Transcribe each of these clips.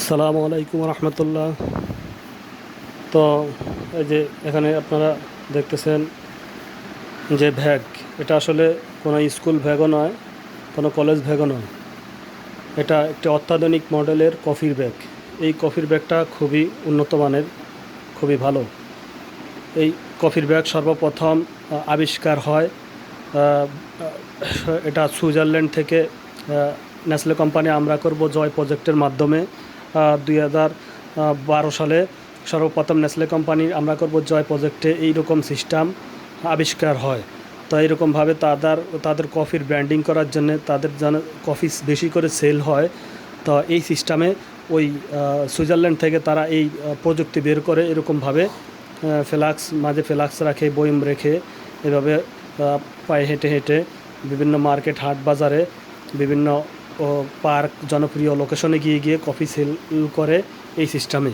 আসসালামু আলাইকুম রহমতুল্লাহ। তো এই যে এখানে আপনারা দেখতেছেন যে ব্যাগ, এটা আসলে কোনো স্কুল ব্যাগও নয়, কোনো কলেজ ব্যাগও নয়। এটা একটি অত্যাধুনিক মডেলের কফির ব্যাগ। এই কফির ব্যাগটা খুবই উন্নত মানের, খুবই ভালো। এই কফির ব্যাগ সর্বপ্রথম আবিষ্কার হয় এটা সুইজারল্যান্ড থেকে। নেসলে কোম্পানি আমরা করব জয় প্রজেক্টের মাধ্যমে 2012 সালে সর্বপ্রথম নেসলে কোম্পানি আমরা করব জয় প্রজেক্টে এইরকম সিস্টেম আবিষ্কার হয়। তো এইরকমভাবে তাদের কফির ব্র্যান্ডিং করার জন্য, তাদের যেন কফি বেশি করে সেল হয়, তো এই সিস্টেমে ওই সুইজারল্যান্ড থেকে তারা এই প্রযুক্তি বের করে এরকমভাবে ফ্লাক্স, মাঝে ফ্লাক্স রাখে, বয়ম রেখে, এভাবে পায়ে হেঁটে হেঁটে বিভিন্ন মার্কেট, হাট বাজারে, বিভিন্ন পার্ক, জনপ্রিয় লোকেশনে গিয়ে গিয়ে কফি সেল করে এই সিস্টেমে।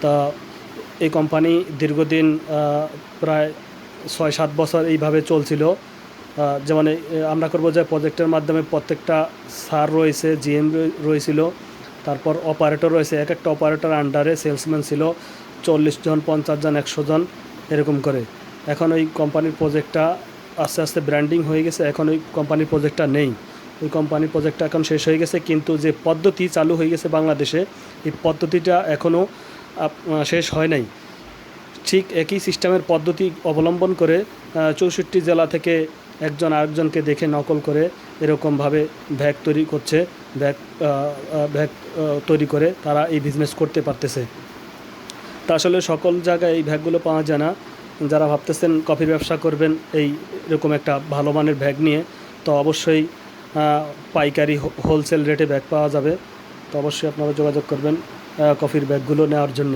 তা এই কোম্পানি দীর্ঘদিন প্রায় 6-7 বছর এইভাবে চলছিল। যেমন আমরা করব যে প্রজেক্টের মাধ্যমে প্রত্যেকটা স্যার রয়েছে, জিএম রয়েছিল, তারপর অপারেটর রয়েছে। এক একটা অপারেটর আন্ডারে সেলসম্যান ছিল 40 জন, 50 জন, 100 জন, এরকম করে। এখন ওই কোম্পানির প্রজেক্টটা আস্তে আস্তে ব্র্যান্ডিং হয়ে গেছে। এখন ওই কোম্পানির প্রজেক্টটা নেই, ওই কোম্পানির প্রজেক্টটা এখন শেষ হয়ে গেছে। কিন্তু যে পদ্ধতি চালু হয়ে গেছে বাংলাদেশে, এই পদ্ধতিটা এখনও শেষ হয় নাই। ঠিক একই সিস্টেমের পদ্ধতি অবলম্বন করে 64 জেলা থেকে একজন আরেকজনকে দেখে নকল করে এরকমভাবে ব্যাগ তৈরি করছে। ব্যাগ তৈরি করে তারা এই বিজনেস করতে পারতেছে। তা আসলে সকল জায়গায় এই ব্যাগগুলো পাওয়া যায় না। যারা ভাবতেছেন কফি ব্যবসা করবেন এই এরকম একটা ভালো মানের ব্যাগ নিয়ে, তো অবশ্যই পাইকারি হোলসেল রেটে ব্যাগ পাওয়া যাবে। তো অবশ্যই আপনারা যোগাযোগ করবেন কফির ব্যাগগুলো নেওয়ার জন্য।